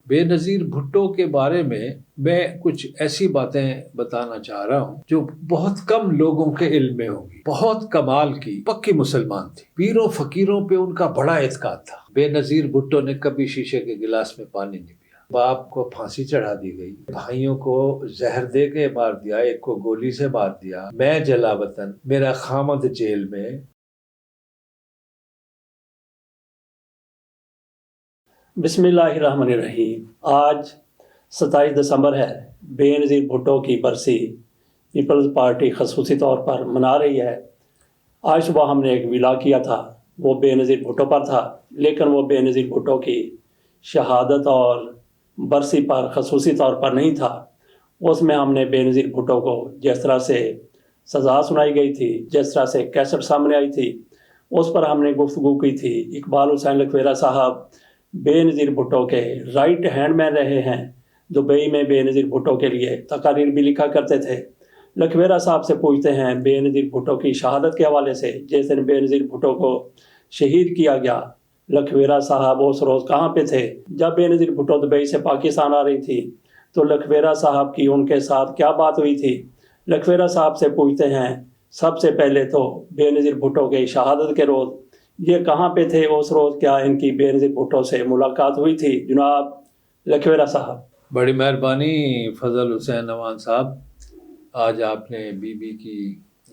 بے نظیر بھٹو کے بارے میں کچھ ایسی باتیں بتانا چاہ رہا ہوں جو بہت کم لوگوں کے علم میں ہوں گی۔ بہت کمال کی پکی مسلمان تھی، پیروں فقیروں پہ ان کا بڑا اعتقاد تھا۔ بے نظیر بھٹو نے کبھی شیشے کے گلاس میں پانی نہیں پیا، باپ کو پھانسی چڑھا دی گئی، بھائیوں کو زہر دے کے مار دیا، ایک کو گولی سے مار دیا، میں جلا وطن، میرا خامد جیل میں۔ بسم اللہ الرحمن الرحیم۔ آج 27 دسمبر ہے۔ بے نظیر بھٹو کی برسی پیپلز پارٹی خصوصی طور پر منا رہی ہے۔ آج صبح ہم نے ایک ویلا کیا تھا، وہ بے نظیر بھٹو پر تھا، لیکن وہ بے نظیر بھٹو کی شہادت اور برسی پر خصوصی طور پر نہیں تھا۔ اس میں ہم نے بے نظیر بھٹو کو جس طرح سے سزا سنائی گئی تھی، جس طرح سے کیسٹ سامنے آئی تھی، اس پر ہم نے گفتگو کی تھی۔ اقبال حسین لکھویرا صاحب بے نظیر بھٹو کے رائٹ ہینڈ مین رہے ہیں، دبئی میں بے نظیر بھٹو کے لیے تقاریر بھی لکھا کرتے تھے۔ لکھویرا صاحب سے پوچھتے ہیں بے نظیر بھٹو کی شہادت کے حوالے سے، جس دن بے نظیر بھٹو کو شہید کیا گیا، لکھویرا صاحب اس روز کہاں پہ تھے؟ جب بے نظیر بھٹو دبئی سے پاکستان آ رہی تھی تو لکھویرا صاحب کی ان کے ساتھ کیا بات ہوئی تھی؟ لکھویرا صاحب سے پوچھتے ہیں سب سے پہلے تو بے نظیر بھٹو کی شہادت کے روز یہ کہاں پہ تھے اس روز؟ کیا ان کی بے نظیر بھٹو سے ملاقات ہوئی تھی؟ جناب لکھویرا صاحب۔ بڑی مہربانی فضل حسین نوان صاحب، آج آپ نے بی بی کی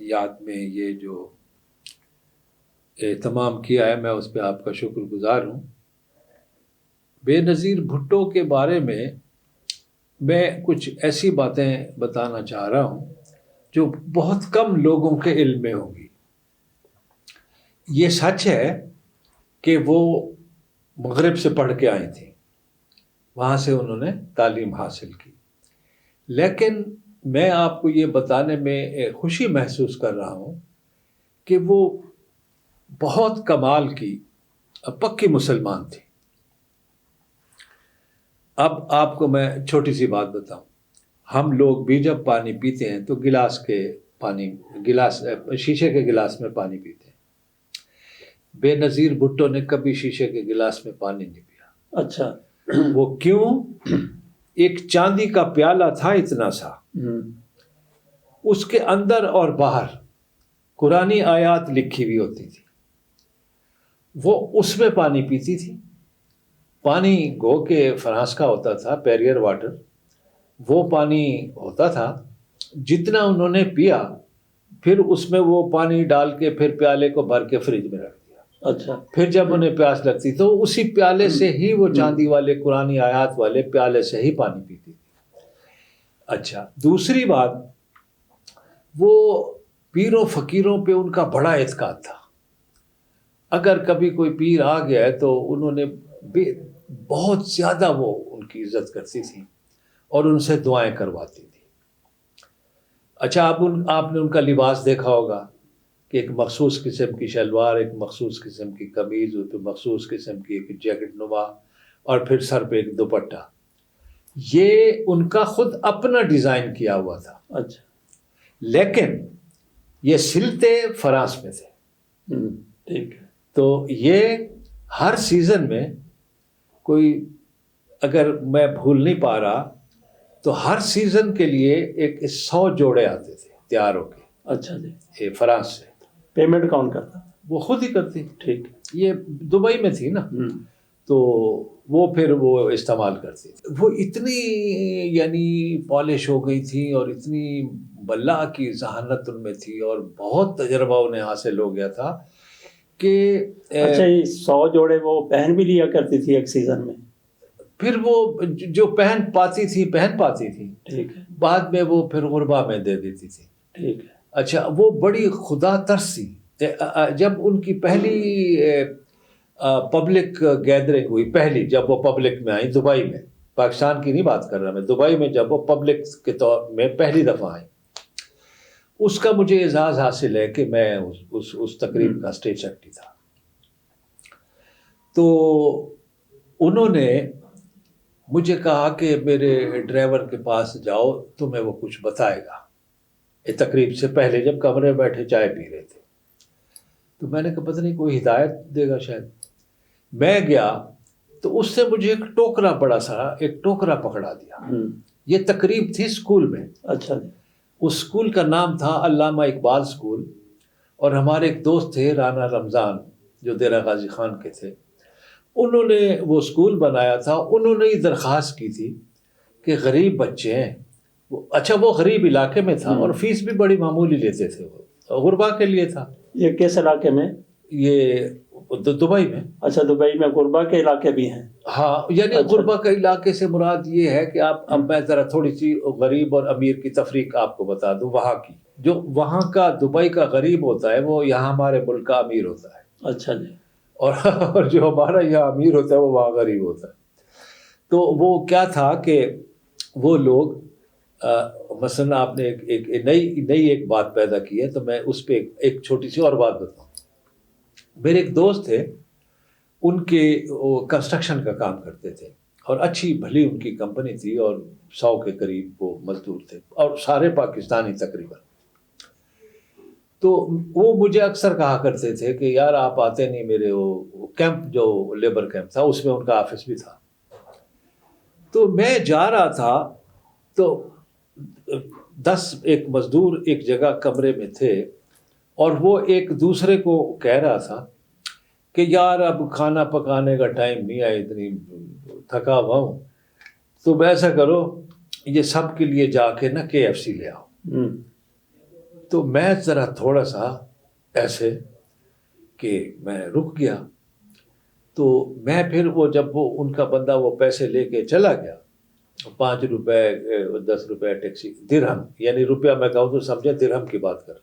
یاد میں یہ جو اہتمام کیا ہے، میں اس پہ آپ کا شکر گزار ہوں۔ بے نظیر بھٹو کے بارے میں کچھ ایسی باتیں بتانا چاہ رہا ہوں جو بہت کم لوگوں کے علم میں ہوں گی۔ یہ سچ ہے کہ وہ مغرب سے پڑھ کے آئی تھیں، وہاں سے انہوں نے تعلیم حاصل کی، لیکن میں آپ کو یہ بتانے میں خوشی محسوس کر رہا ہوں کہ وہ بہت کمال کی پکی مسلمان تھی۔ اب آپ کو میں چھوٹی سی بات بتاؤں، ہم لوگ بھی جب پانی پیتے ہیں تو شیشے کے گلاس میں پانی پیتے ہیں۔ بے نظیر بھٹو نے کبھی شیشے کے گلاس میں پانی نہیں پیا۔ اچھا، وہ کیوں؟ ایک چاندی کا پیالہ تھا اتنا سا، اس کے اندر اور باہر قرآنی آیات لکھی ہوئی ہوتی تھی، وہ اس میں پانی پیتی تھی۔ پانی گو کے فرانس کا ہوتا تھا، پیریئر واٹر، وہ پانی ہوتا تھا۔ جتنا انہوں نے پیا، پھر اس میں وہ پانی ڈال کے پھر پیالے کو بھر کے فریج میں رکھ دیا۔ اچھا، پھر جب انہیں پیاس لگتی تو اسی پیالے سے ہی، وہ چاندی والے قرآنی آیات والے پیالے سے ہی پانی پیتی تھی۔ اچھا، دوسری بات، وہ پیروں فقیروں پہ ان کا بڑا اعتقاد تھا۔ اگر کبھی کوئی پیر آ گیا ہے تو انہوں نے بہت زیادہ وہ ان کی عزت کرتی تھی اور ان سے دعائیں کرواتی تھی۔ اچھا، آپ نے ان کا لباس دیکھا ہوگا کہ ایک مخصوص قسم کی شلوار، ایک مخصوص قسم کی قمیض، پھر مخصوص قسم کی ایک جیکٹ نما، اور پھر سر پہ ایک دوپٹہ۔ یہ ان کا خود اپنا ڈیزائن کیا ہوا تھا۔ اچھا، لیکن یہ سلتے فرانس میں تھے، ٹھیک ہے۔ تو یہ ہر سیزن میں کوئی، اگر میں بھول نہیں پا رہا تو ہر سیزن کے لیے 100 جوڑے آتے تھے تیار ہو کے۔ اچھا جی، یہ فرانس سے۔ پیمنٹ کون کرتا؟ وہ خود ہی کرتی۔ ٹھیک، یہ دبئی میں تھی نا، تو وہ پھر وہ استعمال کرتی تھی۔ وہ اتنی یعنی پالش ہو گئی تھی اور اتنی بلا کی ذہانت ان میں تھی اور بہت تجربہ انہیں حاصل ہو گیا تھا کہ اچھا، یہ 100 جوڑے وہ پہن بھی لیا کرتی تھی ایک سیزن میں؟ پھر وہ جو پہن پاتی تھی، ٹھیک ہے، بعد میں وہ پھر غربا میں دے دیتی تھی۔ ٹھیک ہے۔ اچھا، وہ بڑی خدا ترس تھی۔ جب ان کی پہلی پبلک گیدرنگ ہوئی، جب وہ پبلک میں آئی دبئی میں، پاکستان کی نہیں بات کر رہا میں، دبئی میں جب وہ پبلک کے طور میں پہلی دفعہ آئی، اس کا مجھے اعزاز حاصل ہے کہ میں اس تقریب کا اسٹیج سیکرٹری تھا۔ تو انہوں نے مجھے کہا کہ میرے ڈرائیور کے پاس جاؤ، تمہیں وہ کچھ بتائے گا۔ یہ تقریب سے پہلے جب کمرے میں بیٹھے چائے پی رہے تھے، تو میں نے کہا پتہ نہیں کوئی ہدایت دے گا شاید۔ میں گیا تو اس سے مجھے ایک ٹوکرا بڑا سا ایک ٹوکرا پکڑا دیا. یہ تقریب تھی اسکول میں. اچھا جی. اس اسکول کا نام تھا علامہ اقبال اسکول, اور ہمارے ایک دوست تھے رانا رمضان جو دیرہ غازی خان کے تھے, انہوں نے وہ اسکول بنایا تھا. انہوں نے یہ درخواست کی تھی کہ غریب بچے ہیں, اچھا وہ غریب علاقے میں تھا اور فیس بھی بڑی معمولی لیتے تھے, وہ غربا کے لیے تھا. یہ کس علاقے میں؟ یہ دبئی میں. اچھا, دبئی میں غربا کے علاقے بھی ہیں. ہاں, یعنی غربا کے علاقے سے مراد یہ ہے کہ اب میں ذرا تھوڑی سی غریب اور امیر کی تفریق آپ کو بتا دوں. وہاں کی جو وہاں کا دبئی کا غریب ہوتا ہے وہ یہاں ہمارے ملک کا امیر ہوتا ہے. اچھا جی. اور جو ہمارا یہاں امیر ہوتا ہے وہ وہاں غریب ہوتا ہے. تو وہ کیا تھا کہ وہ لوگ مثلا آپ نے ایک نئی ایک بات پیدا کی ہے, تو میں اس پہ ایک چھوٹی سی اور بات بتاؤں. میرے ایک دوست تھے, ان کے وہ کنسٹرکشن کا کام کرتے تھے اور اچھی بھلی ان کی کمپنی تھی, اور 100 کے قریب وہ مزدور تھے اور سارے پاکستانی تقریباً. تو وہ مجھے اکثر کہا کرتے تھے کہ یار آپ آتے نہیں, میرے وہ کیمپ جو لیبر کیمپ تھا اس میں ان کا آفس بھی تھا. تو میں جا رہا تھا تو 10 ایک مزدور ایک جگہ کمرے میں تھے, اور وہ ایک دوسرے کو کہہ رہا تھا کہ یار اب کھانا پکانے کا ٹائم نہیں ہے, اتنی تھکا ہوا ہوں, تو ایسا کرو یہ سب کے لیے جا کے نا KFC لے آؤ. تو میں ذرا تھوڑا سا ایسے کہ میں رک گیا. تو میں پھر وہ جب وہ ان کا بندہ وہ پیسے لے کے چلا گیا, 5 روپے 10 روپے ٹیکسی, درہم, یعنی روپیہ میں کہوں تو سمجھے درہم کی بات کر.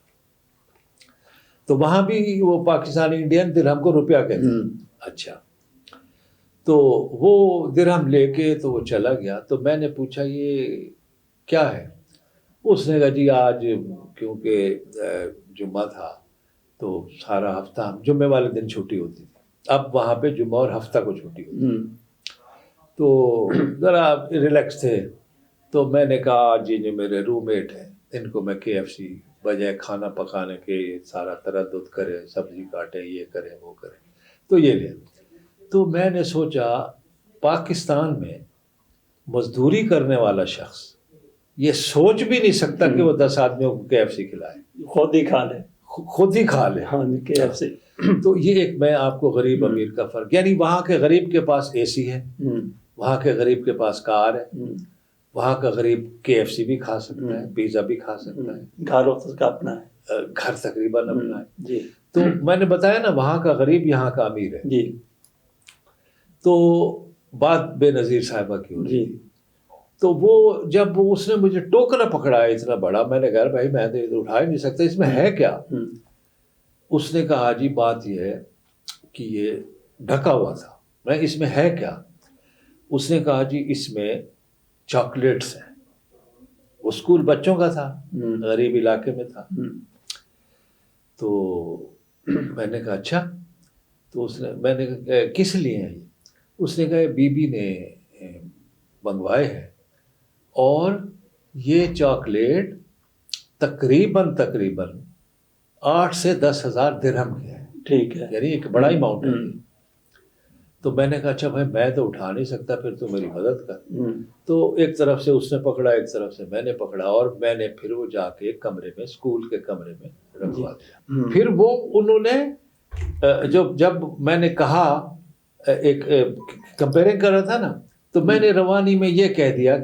تو وہاں بھی وہ پاکستانی انڈین درہم کو روپیہ کہتے ہیں. اچھا, تو وہ درہم لے کے تو وہ چلا گیا. تو میں نے پوچھا یہ کیا ہے؟ اس نے کہا جی آج کیونکہ جمعہ تھا تو سارا ہفتہ جمعے والے دن چھٹی ہوتی تھی, اب وہاں پہ جمعہ اور ہفتہ کو چھٹی ہوتی, تو ذرا ریلیکس تھے. تو میں نے کہا جی جو میرے روم میٹ ہیں ان کو میں KFC بجائے کھانا پکانے کے سارا تردد کرے, سبزی کاٹے, یہ کرے وہ کرے, تو یہ لے. تو میں نے سوچا پاکستان میں مزدوری کرنے والا شخص یہ سوچ بھی نہیں سکتا کہ وہ 10 آدمیوں کو KFC کھلائے, خود ہی کھا لے, خود ہی کھا لے. ہاں KFC. تو یہ ایک میں آپ کو غریب امیر کا فرق, یعنی وہاں کے غریب کے پاس AC ہے, وہاں کے غریب کے پاس کار ہے, وہاں کا غریب KFC بھی کھا سکتا ہے, پیزا بھی کھا سکتا ہے, گھر اس کا اپنا ہے, گھر تقریباً اپنا ہے. جی. تو میں نے بتایا نا وہاں کا غریب یہاں کا امیر ہے. جی. تو بات بے نظیر صاحبہ کی ہو رہی تھی. تو وہ جب اس نے مجھے ٹوکرا پکڑایا اتنا بڑا, میں نے کہا بھائی میں تو ادھر اٹھا ہی نہیں سکتا, اس میں ہے کیا؟ اس نے کہا جی بات یہ ہے کہ یہ ڈھکا ہوا تھا. میں اس میں ہے کیا؟ اس نے کہا جی اس میں چاکلیٹس ہیں. وہ اسکول بچوں کا تھا, غریب علاقے میں تھا. تو میں نے کہا اچھا. تو اس نے, میں نے کہا کس لیے ہیں یہ؟ اس نے کہا بی بی نے منگوائے ہیں, اور یہ چاکلیٹ تقریباً 8 سے 10 ہزار درہم کے ہیں. ٹھیک ہے, یعنی ایک بڑا اماؤنٹ ہے. تو میں نے کہا اچھا بھائی میں تو اٹھا نہیں سکتا, پھر تو میری مدد کر. تو ایک طرف سے اس نے پکڑا, ایک طرف سے میں نے پکڑا, اور میں نے پھر وہ جا کے کمرے میں, اسکول کے کمرے میں رکھوا دیا. پھر وہ انہوں نے جب میں نے کہا ایک کمپیئرنگ کر رہا تھا نا, تو میں نے روانی میں یہ کہہ دیا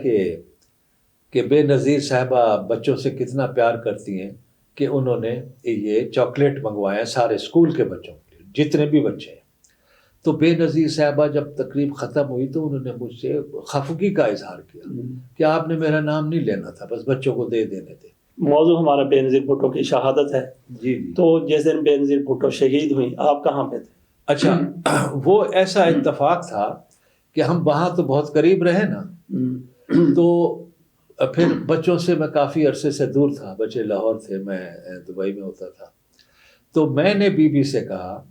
کہ بے نظیر صاحبہ بچوں سے کتنا پیار کرتی ہیں کہ انہوں نے یہ چاکلیٹ منگوائے ہیں سارے اسکول کے بچوں کے لیے, جتنے بھی بچے ہیں. تو بے نظیر صاحبہ جب تقریب ختم ہوئی تو انہوں نے مجھ سے خفگی کا اظہار کیا کہ آپ نے میرا نام نہیں لینا تھا, بس بچوں کو دے دینے تھے. موضوع ہمارا بے نظیر بھٹو کی شہادت ہے. جی. تو جس دن بے نظیر بھٹو شہید ہوئی آپ کہاں پہ تھے؟ اچھا, وہ ایسا اتفاق تھا کہ ہم وہاں تو بہت قریب رہے نا, تو پھر بچوں سے میں کافی عرصے سے دور تھا. بچے لاہور تھے, میں دبئی میں ہوتا تھا. تو میں نے بی بی سے کہا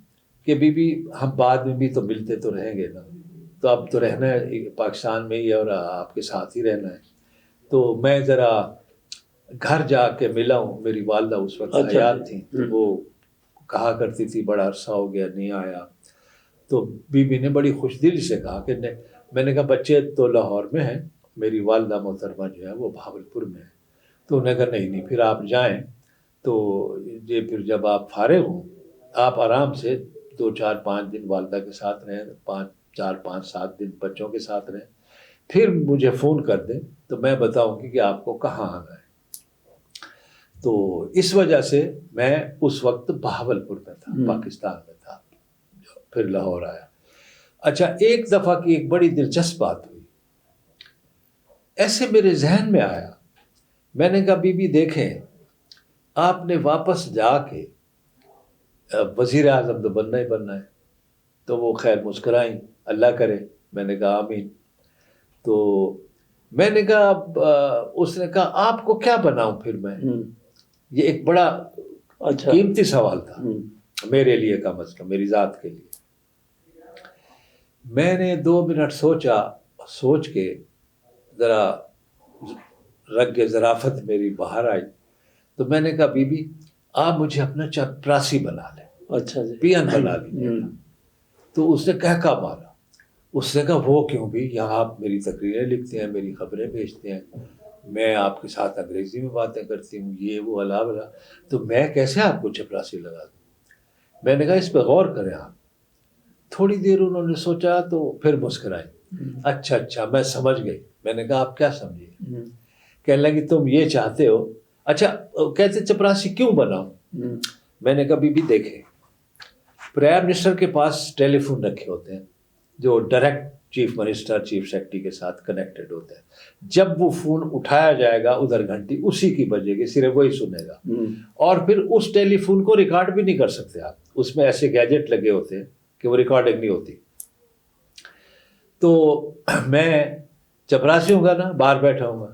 کہ بی بی ہم بعد میں بھی تو ملتے تو رہیں گے نا, تو اب تو رہنا ہے پاکستان میں ہی اور آپ کے ساتھ ہی رہنا ہے, تو میں ذرا گھر جا کے ملا ہوں. میری والدہ اس وقت حیات تھیں, تو وہ کہا کرتی تھی بڑا عرصہ ہو گیا نہیں آیا. تو بی بی نے بڑی خوش دلی سے کہا کہ نہیں. میں نے کہا بچے تو لاہور میں ہیں, میری والدہ محترمہ جو ہے وہ بہاولپور میں ہے. تو انہوں نے کہا نہیں پھر آپ جائیں, تو یہ پھر جب آپ فارغ ہوں آپ آرام سے 2-4-5 دن والدہ کے ساتھ رہیں, 4-5-7 دن بچوں کے ساتھ رہیں, پھر مجھے فون کر دیں تو میں بتاؤں گی کہ آپ کو کہاں آنا ہے. تو اس وجہ سے میں اس وقت بہاولپور میں تھا, پاکستان میں تھا, پھر لاہور آیا. اچھا, ایک دفعہ کی ایک بڑی دلچسپ بات ہوئی, ایسے میرے ذہن میں آیا, میں نے کہا بی بی دیکھیں آپ نے واپس جا کے وزیر اعظم تو بننا ہی بننا ہے. تو وہ خیر مسکرائیں, اللہ کرے. میں نے کہا آمین. تو میں نے کہا اس نے کہا آپ کو کیا بناؤں پھر میں. یہ ایک بڑا اچھا قیمتی سوال تھا میرے لیے, کم از کم میری ذات کے لیے. میں نے 2 منٹ سوچا, سوچ کے ذرا رگ ظرافت میری باہر آئی. تو میں نے کہا بی بی آپ مجھے اپنا چپراسی بنا لیں, اچھا جی, پین بنا لیجیے. تو اس نے کہکا مارا. اس نے کہا وہ کیوں بھی, یہاں آپ میری تقریریں لکھتے ہیں, میری خبریں بھیجتے ہیں, میں آپ کے ساتھ انگریزی میں باتیں کرتی ہوں, یہ وہ الا بلا, تو میں کیسے آپ کو چپراسی لگا دوں. میں نے کہا اس پہ غور کریں آپ. تھوڑی دیر انہوں نے سوچا تو پھر مسکرائے. اچھا میں سمجھ گئی. میں نے کہا آپ کیا سمجھے. کہنے لگی تم یہ چاہتے ہو. اچھا کہتے چپراسی کیوں بناؤں. میں نے کہا بی بی دیکھیں, پرائم منسٹر کے پاس ٹیلی فون رکھے ہوتے ہیں جو direct chief minister chief secretary کے ساتھ کنیکٹڈ ہوتے ہیں. جب وہ فون اٹھایا جائے گا ادھر گھنٹی اسی کی بجے گی, صرف وہی سنے گا. اور پھر اس ٹیلی فون کو ریکارڈ بھی نہیں کر سکتے آپ, اس میں ایسے گیجٹ لگے ہوتے ہیں کہ وہ ریکارڈنگ نہیں ہوتی. تو میں چپراسی ہوں گا نا, باہر بیٹھا ہوں گا.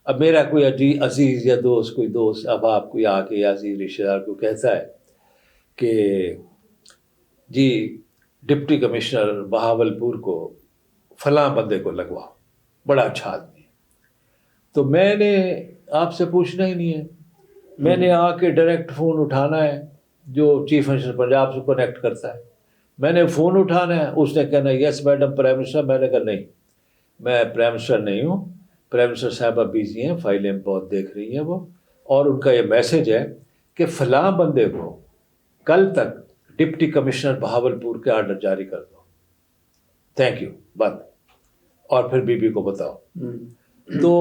اب میرا کوئی عزیز یا دوست, کوئی دوست اب آپ کوئی آ کے یا عزیز رشتہ دار کو کہتا ہے کہ جی ڈپٹی کمشنر بہاولپور کو فلاں بندے کو لگواؤ, بڑا اچھا آدمی ہے. تو میں نے آپ سے پوچھنا ہی نہیں ہے, میں نے آ کے ڈائریکٹ فون اٹھانا ہے جو چیف منسٹر پنجاب سے کنیکٹ کرتا ہے. میں نے فون اٹھانا ہے, اس نے کہنا یس میڈم پرائم منسٹر. میں نے کہا نہیں, میں پرائم منسٹر نہیں ہوں, پرائم منسٹر صاحبہ بیزی ہیں, فائلیں بہت دیکھ رہی ہیں وہ, اور ان کا یہ میسج ہے کہ فلاں بندے کو کل تک ڈپٹی کمشنر بہاولپور کے آرڈر جاری کر دو. تھینک یو, بند. اور پھر بی بی کو بتاؤ. تو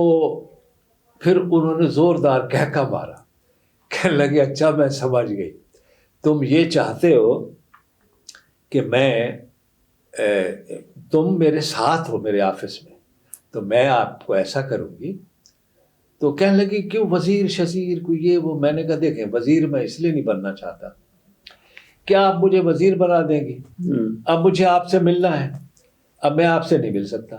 پھر انہوں نے زوردار کہکا مارا, کہنے لگے اچھا میں سمجھ گئی, تم یہ چاہتے ہو کہ میں تم میرے ساتھ ہو میرے آفس میں, تو میں آپ کو ایسا کروں گی. تو کہنے لگی کیوں وزیر شزیر کو یہ وہ. میں نے کہا دیکھیں وزیر میں اس لیے نہیں بننا چاہتا, کیا آپ مجھے وزیر بنا دیں گی. اب مجھے آپ سے ملنا ہے, اب میں آپ سے نہیں مل سکتا.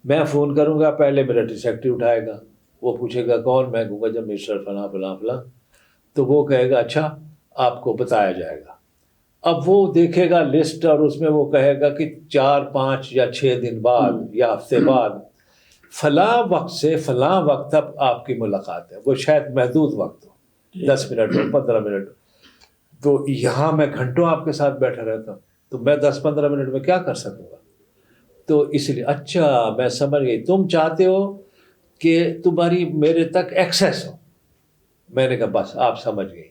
میں فون کروں گا, پہلے ملٹری سیکرٹری اٹھائے گا, وہ پوچھے گا کون, میں کہوں گا جب منسٹر فلاں فلاں فلاں. تو وہ کہے گا اچھا آپ کو بتایا جائے گا. اب وہ دیکھے گا لسٹ, اور اس میں وہ کہے گا کہ 4-5 یا 6 دن بعد یا ہفتے بعد فلاں وقت سے فلاں وقت تک آپ کی ملاقات ہے. وہ شاید محدود وقت ہو, 10 منٹ ہو, 15 منٹ ہو. تو یہاں میں گھنٹوں آپ کے ساتھ بیٹھا رہتا ہوں, تو میں 10-15 منٹ میں کیا کر سکوں گا. تو اس لیے اچھا میں سمجھ گئی, تم چاہتے ہو کہ تمہاری میرے تک ایکسیس ہو. میں نے کہا بس آپ سمجھ گئی.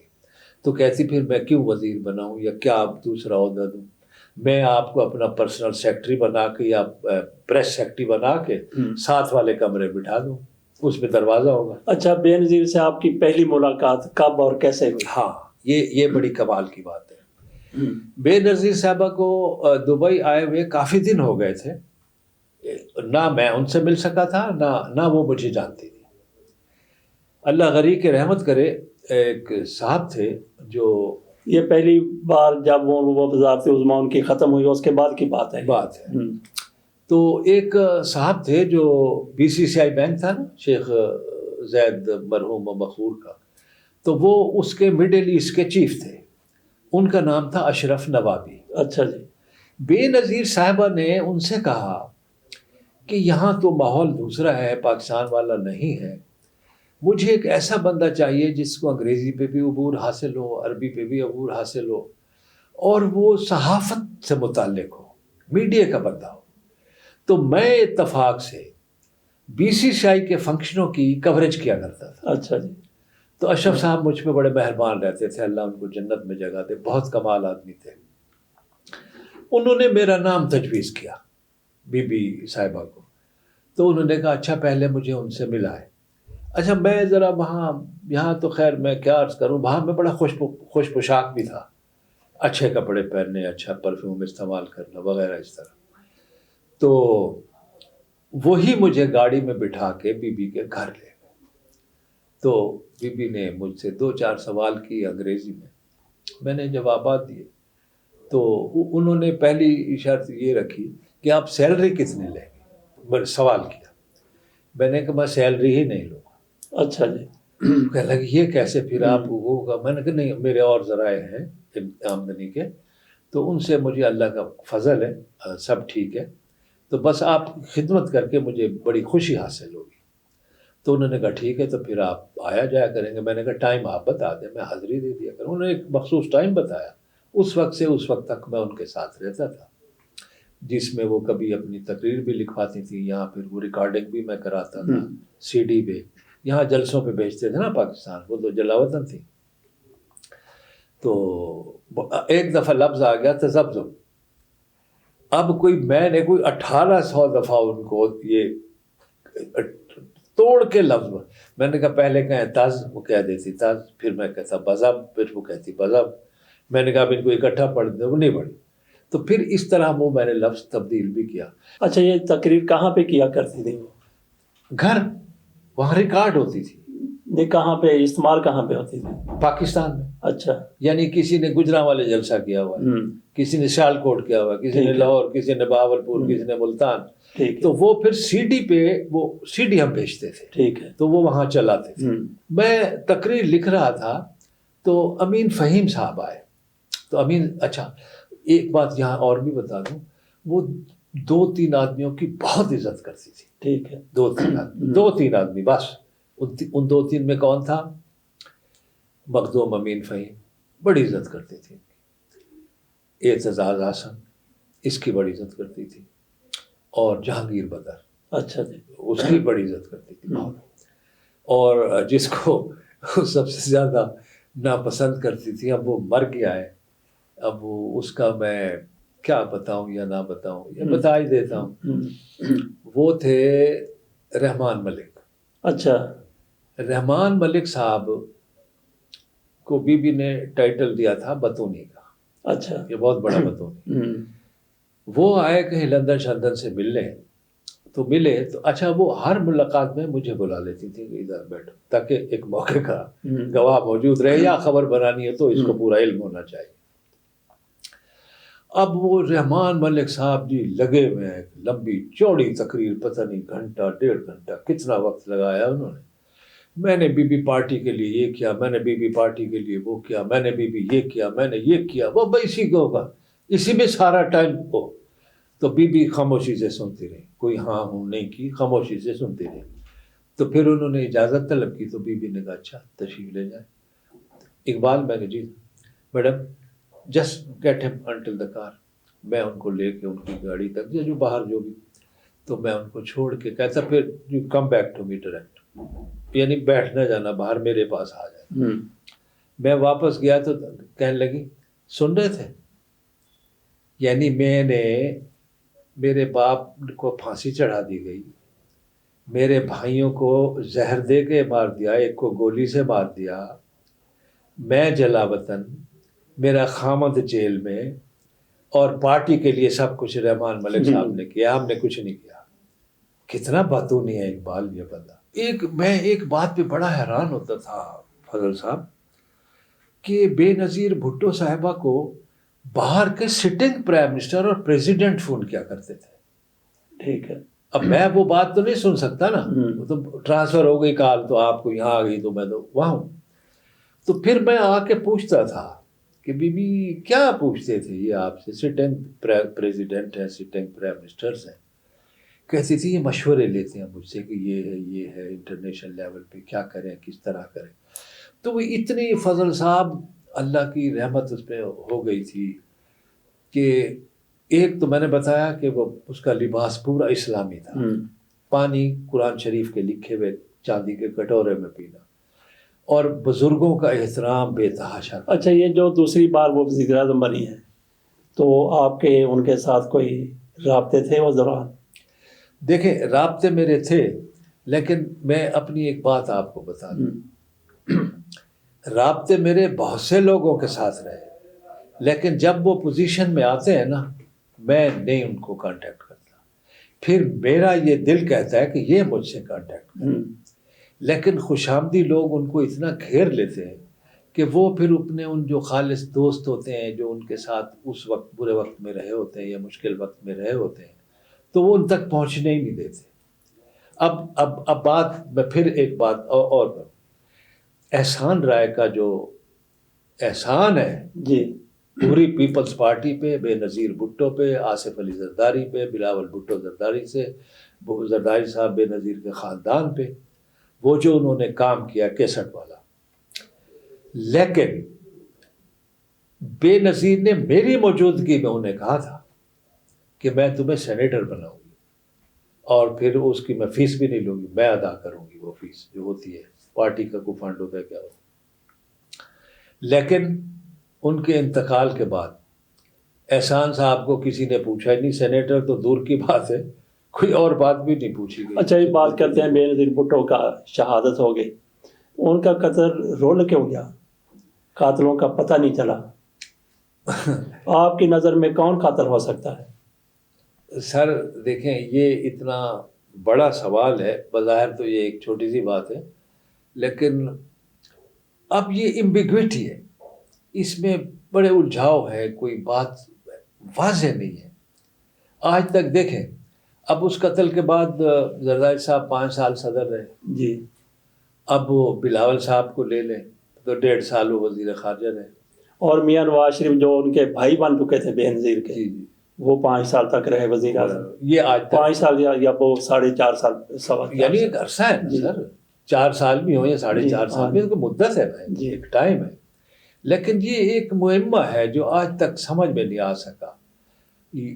تو کہتی پھر میں کیوں وزیر بناؤں یا کیا دوسرا عہدہ دوں. میں آپ کو اپنا پرسنل سیکرٹری بنا کے یا پریس سیکرٹری بنا کے ساتھ والے کمرے بٹھا دوں, اس میں دروازہ ہوگا. اچھا بے نظیر سے آپ کی پہلی ملاقات کب اور کیسے ہوئی؟ ہاں یہ بڑی کمال کی بات ہے. بے نظیر صاحبہ کو دبئی آئے ہوئے کافی دن ہو گئے تھے, نہ میں ان سے مل سکا تھا نہ وہ مجھے جانتی تھی. اللہ غری کے رحمت کرے, ایک صاحب تھے جو, یہ پہلی بار جب وہ وزارت عظمیٰ ان کی ختم ہوئی اس کے بعد کی بات ہے. تو ایک صاحب تھے جو BCCI بینک تھا نا, شیخ زید مرحوم مخور کا, تو وہ اس کے مڈل ایسٹ کے چیف تھے. ان کا نام تھا اشرف نوابی. اچھا جی. بے نظیر صاحبہ نے ان سے کہا کہ یہاں تو ماحول دوسرا ہے, پاکستان والا نہیں ہے, مجھے ایک ایسا بندہ چاہیے جس کو انگریزی پہ بھی عبور حاصل ہو, عربی پہ بھی عبور حاصل ہو, اور وہ صحافت سے متعلق ہو, میڈیا کا بندہ ہو. تو میں اتفاق سے BCCI کے فنکشنوں کی کوریج کیا کرتا تھا. اچھا جی. تو اشرف صاحب مجھ پہ بڑے مہربان رہتے تھے, اللہ ان کو جنت میں جگہ دے, بہت کمال آدمی تھے. انہوں نے میرا نام تجویز کیا بی بی صاحبہ کو. تو انہوں نے کہا اچھا پہلے مجھے ان سے ملا ہے. اچھا میں ذرا وہاں, یہاں تو خیر میں کیا عرض کروں, وہاں میں بڑا خوش پوشاک بھی تھا, اچھے کپڑے پہننے, اچھا پرفیوم استعمال کرنا وغیرہ اس طرح. تو وہی مجھے گاڑی میں بٹھا کے بی بی کے گھر لے گئے. تو بی بی نے مجھ سے 2-4 سوال کی انگریزی میں نے جوابات دیے. تو انہوں نے پہلی شرط یہ رکھی کہ آپ سیلری کتنی لیں گے, سوال کیا. میں نے کہا میں سیلری ہی نہیں لوں گا. اچھا جی. کہنے لگے یہ کیسے پھر آپ ہوگا. میں نے کہا نہیں, میرے اور ذرائع ہیں آمدنی کے, تو ان سے مجھے اللہ کا فضل ہے, سب ٹھیک ہے, تو بس آپ خدمت کر کے مجھے بڑی خوشی حاصل ہوگی. تو انہوں نے کہا ٹھیک ہے تو پھر آپ آیا جایا کریں گے. میں نے کہا ٹائم آپ بتا دیں, میں حاضری دے دیا کروں. انہوں نے ایک مخصوص ٹائم بتایا. اس وقت سے اس وقت تک میں ان کے ساتھ رہتا تھا, جس میں وہ کبھی اپنی تقریر بھی لکھواتی تھی, یہاں پھر وہ ریکارڈنگ بھی میں کراتا تھا CD پہ. یہاں جلسوں پہ بھیجتے تھے نا پاکستان, وہ تو جلاوطن تھی. تو ایک دفعہ لفظ آ گیا تذبذب. اب میں نے کوئی 1800 دفعہ ان کو یہ توڑ کے لفظ, میں نے کہا پہلے کہیں تز, وہ کہہ دیتی تز, پھر میں کہتا بذب, پھر وہ کہتی بذب. میں نے کہا اب ان کو اکٹھا پڑھ دیں, وہ نہیں پڑھی. تو پھر اس طرح وہ میں نے لفظ تبدیل بھی کیا. اچھا یہ تقریر کہاں پہ کیا کرتی تھی وہ؟ گھر, وہاں ریکارڈ ہوتی تھی. نہیں کہاں پہ استعمال کہاں پہ ہوتی تھی؟ پاکستان میں. اچھا. یعنی کسی نے گجرانوالے جلسہ کیا ہوا ہے, کسی نے سیالکوٹ کیا ہوا ہے, کسی نے لاہور, کسی نے بہاولپور, کسی نے ملتان. تو وہ پھر CD پہ, وہ CD ہم بھیجتے تھے. ٹھیک ہے. تو وہ وہاں چلاتے تھے. میں تقریر لکھ رہا تھا تو امین فہیم صاحب آئے. تو امین, اچھا ایک بات یہاں اور بھی بتا دوں, وہ 2-3 آدمیوں کی بہت عزت کرتی تھی. ٹھیک ہے. 2-3 آدمی بس. ان 2-3 میں کون تھا؟ مخدوم امین فہیم, بڑی عزت کرتی تھی. اعتزاز حسن, اس کی بڑی عزت کرتی تھی. اور جہانگیر بدر, اچھا جی, اس کی بڑی عزت کرتی تھی بہت. اور جس کو سب سے زیادہ ناپسند کرتی تھی, اب وہ مر گیا ہے, اب وہ اس کا میں کیا بتاؤں یا نہ بتاؤں, یا بتا ہی دیتا ہوں. وہ تھے رحمان ملک. اچھا. رحمان ملک صاحب کو بی بی نے ٹائٹل دیا تھا بتونی کا. اچھا. یہ بہت بڑا بتونی. وہ آئے کہیں لندن شندن سے ملنے, تو ملے تو اچھا وہ ہر ملاقات میں مجھے بلا لیتی تھی کہ ادھر بیٹھو, تاکہ ایک موقع کا گواہ موجود رہے, یا خبر بنانی ہے تو اس کو پورا علم ہونا چاہیے. اب وہ رحمان ملک صاحب جی لگے ہوئے ہیں, لمبی چوڑی تقریر, پتہ نہیں گھنٹہ 1.5 گھنٹہ کتنا وقت لگایا انہوں نے. میں نے بی بی پارٹی کے لیے یہ کیا, میں نے بی بی پارٹی کے لیے وہ کیا, میں نے بی بی یہ کیا, میں نے یہ کیا, وہ اسی کو ہوگا, اسی میں سارا ٹائم ہو. تو بی بی خاموشی سے سنتی رہی, کوئی ہاں ہوں نہیں کی, خاموشی سے سنتی رہی. تو پھر انہوں نے اجازت طلب کی, تو بی بی نے کہا اچھا تشریف لے جائیں. اقبال, میں نے جی میڈم جسٹ گیٹ ہم انٹل دا کار. میں ان کو لے کے ان کی گاڑی تک, جو باہر جو بھی, تو میں ان کو چھوڑ کے کہتا پھر you come back to me direct, یعنی بیٹھ نہ جانا باہر, میرے پاس آ جائے. میں واپس گیا تو کہنے لگی سن رہے تھے, یعنی میں نے, میرے باپ کو پھانسی چڑھا دی گئی, میرے بھائیوں کو زہر دے کے مار دیا, ایک کو گولی سے مار دیا, میں جلا وطن, میرا خامد جیل میں, اور پارٹی کے لیے سب کچھ رحمان ملک صاحب نے کیا, ہم نے کچھ نہیں کیا. کتنا باتونی ہے اقبال یہ بندہ. میں ایک بات پہ بڑا حیران ہوتا تھا فضل صاحب, کہ بے نظیر بھٹو صاحبہ کو باہر کے سٹنگ پرائم منسٹر اور پریزیڈنٹ فون کیا کرتے تھے. ٹھیک ہے. اب میں وہ بات تو نہیں سن سکتا نا, وہ تو ٹرانسفر ہو گئی کال, تو آپ کو یہاں آ گئی تو میں تو وہاں ہوں. تو پھر میں آ کے پوچھتا تھا کہ بی بی کیا پوچھتے تھے یہ آپ سے, سٹنگ پریزیڈنٹ ہیں, سٹنگ پرائم منسٹرز ہیں. کہتی تھی یہ مشورے لیتے ہیں مجھ سے کہ یہ ہے انٹرنیشنل لیول پہ کیا کریں, کس طرح کریں. تو وہ اتنی فضل صاحب اللہ کی رحمت اس پہ ہو گئی تھی کہ ایک تو میں نے بتایا کہ وہ اس کا لباس پورا اسلامی تھا، پانی قرآن شریف کے لکھے ہوئے چاندی کے کٹورے میں پینا، اور بزرگوں کا احترام بے تحاشا۔ اچھا، یہ جو دوسری بار وہ وزیر اعظم بنی ہے تو آپ کے ان کے ساتھ کوئی رابطے تھے اس دوران؟ دیکھیں رابطے میرے تھے، لیکن میں اپنی ایک بات آپ کو بتا دوں، رابطے میرے بہت سے لوگوں کے ساتھ رہے، لیکن جب وہ پوزیشن میں آتے ہیں نا، میں نہیں ان کو کانٹیکٹ کرتا، پھر میرا یہ دل کہتا ہے کہ یہ مجھ سے کانٹیکٹ کریں، لیکن خوش آمدی لوگ ان کو اتنا گھیر لیتے ہیں کہ وہ پھر اپنے ان جو خالص دوست ہوتے ہیں، جو ان کے ساتھ اس وقت برے وقت میں رہے ہوتے ہیں یا مشکل وقت میں رہے ہوتے ہیں، تو وہ ان تک پہنچنے ہی نہیں دیتے۔ اب بات میں پھر ایک بات اور کروں، احسان رائے کا جو احسان ہے جی، پوری پیپلز پارٹی پہ، بے نظیر بھٹو پہ، آصف علی زرداری پہ، بلاول بھٹو زرداری زرداری صاحب بے نظیر کے خاندان پہ، وہ جو انہوں نے کام کیا کیسٹ والا، لیکن بے نظیر نے میری موجودگی میں انہیں کہا تھا کہ میں تمہیں سینیٹر بناؤں گی، اور پھر اس کی میں فیس بھی نہیں لوں گی، میں ادا کروں گی وہ فیس جو ہوتی ہے، پارٹی کا کوئی فنڈ ہوتا ہے کیا ہو۔ لیکن ان کے انتقال کے بعد احسان صاحب کو کسی نے پوچھا ہی نہیں، سینیٹر تو دور کی بات ہے، کوئی اور بات بھی نہیں پوچھی گئی۔ اچھا، یہ بات کرتے ہیں بے نظیر بھٹو کا شہادت ہو گئی، ان کا قتل رول کیوں گیا؟ قاتلوں کا پتہ نہیں چلا۔ آپ کی نظر میں کون قاتل ہو سکتا ہے؟ سر دیکھیں، یہ اتنا بڑا سوال ہے، بظاہر تو یہ ایک چھوٹی سی بات ہے، لیکن اب یہ ایمبیگوٹی ہے، اس میں بڑے الجھاؤ ہے، کوئی بات واضح نہیں ہے آج تک۔ دیکھیں اب اس قتل کے بعد زرداری صاحب 5 سال صدر رہے، جی، اب وہ بلاول صاحب کو لے لیں تو 1.5 سال وہ وزیر خارجہ رہے، اور میاں نواز شریف جو ان کے بھائی بن چکے تھے بے نظیر کے، جی جی، وہ 5 سال تک رہے وزیر اعظم۔ یہ آج تک 5 سال یا وہ 4.5 سال، سوا 4 یعنی سال۔ ایک عرصہ ہے نا جی۔ سر، 4 سال بھی ہوں یا 4.5 جی، سال بھی، تو مدت ہے نا، جی۔ ایک ٹائم ہے، لیکن یہ ایک معمہ ہے جو آج تک سمجھ میں نہیں آ سکا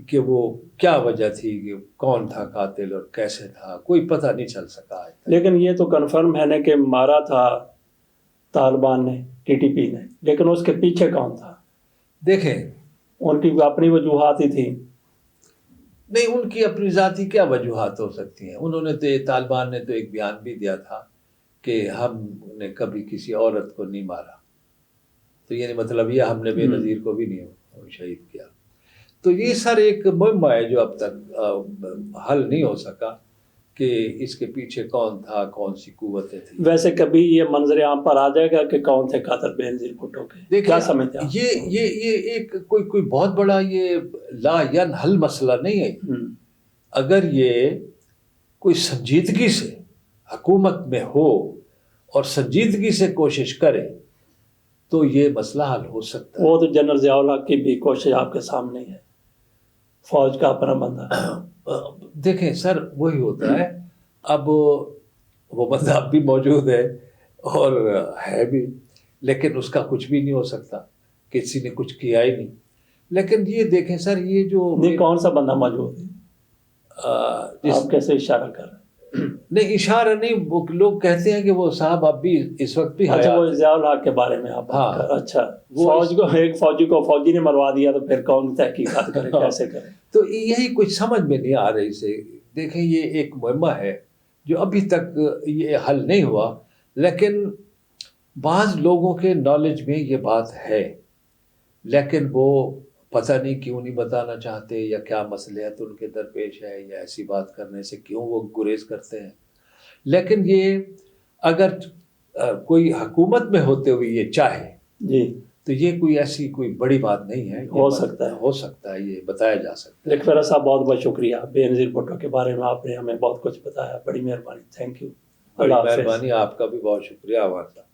کہ وہ کیا وجہ تھی، کہ کون تھا قاتل اور کیسے تھا، کوئی پتہ نہیں چل سکا آج تک۔ لیکن یہ تو کنفرم ہے نا کہ مارا تھا طالبان نے، ٹی ٹی پی نے، لیکن اس کے پیچھے کون تھا؟ دیکھیں ان کی اپنی وجوہات ہی تھی۔ نہیں، ان کی اپنی ذاتی کیا وجوہات ہو سکتی ہیں؟ انہوں نے تو طالبان نے تو ایک بیان بھی دیا تھا کہ ہم نے کبھی کسی عورت کو نہیں مارا، تو یعنی مطلب یہ ہم نے بے نظیر کو بھی نہیں شہید کیا۔ تو یہ سر ایک معمہ ہے جو اب تک حل نہیں ہو سکا کہ اس کے پیچھے کون تھا، کون سی قوتیں تھیں۔ ویسے کبھی یہ منظر عام پر آ جائے گا کہ کون تھے قاتل بے نظیر بھٹو کے؟ کیا سمجھتے ہیں آپ؟ یہ ایک کوئی بہت بڑا یہ لا ینحل مسئلہ نہیں ہے۔ اگر یہ کوئی سنجیدگی سے حکومت میں ہو اور سنجیدگی سے کوشش کرے تو یہ مسئلہ حل ہو سکتا ہے۔ وہ تو جنرل ضیاء الحق کی بھی کوشش آپ کے سامنے ہے، فوج کا اپنا بندہ۔ دیکھیں سر، وہی ہوتا ہے، اب وہ بندہ اب بھی موجود ہے اور ہے بھی، لیکن اس کا کچھ بھی نہیں ہو سکتا، کسی نے کچھ کیا ہی نہیں۔ لیکن یہ دیکھیں سر، یہ جو نہیں، کون سا بندہ موجود ہے؟ آپ کیسے اشارہ کر رہے ہیں؟ نہیں، اشارہ نہیں، وہ لوگ کہتے ہیں کہ وہ صاحب اب بھی اس وقت بھی اچھا، وہ حیات ہیں۔ ضیاء الحق کے بارے میں آپ بات کر رہے ہیں۔ اچھا، فوج کو، ایک فوجی کو فوجی نے مروا دیا تو پھر کون تحقیقات کرے، کیسے کرے؟ تو یہی کچھ سمجھ میں نہیں آ رہی سے۔ دیکھیں یہ ایک معمہ ہے جو ابھی تک یہ حل نہیں ہوا، لیکن بعض لوگوں کے نالج میں یہ بات ہے، لیکن وہ پتہ نہیں کیوں نہیں بتانا چاہتے، یا کیا مصلحت ان کے درپیش ہے، یا ایسی بات کرنے سے کیوں وہ گریز کرتے ہیں۔ لیکن یہ اگر کوئی حکومت میں ہوتے ہوئے یہ چاہے جی، تو یہ کوئی ایسی کوئی بڑی بات نہیں ہے، ہو سکتا ہے، ہو سکتا ہے، یہ بتایا جا سکتا ہے۔ لیکن فرحت صاحب بہت بہت شکریہ، بے نظیر بھٹو کے بارے میں آپ نے ہمیں بہت کچھ بتایا، بڑی مہربانی، تھینک یو۔ بڑی مہربانی، آپ کا بھی بہت شکریہ عوان صاحب۔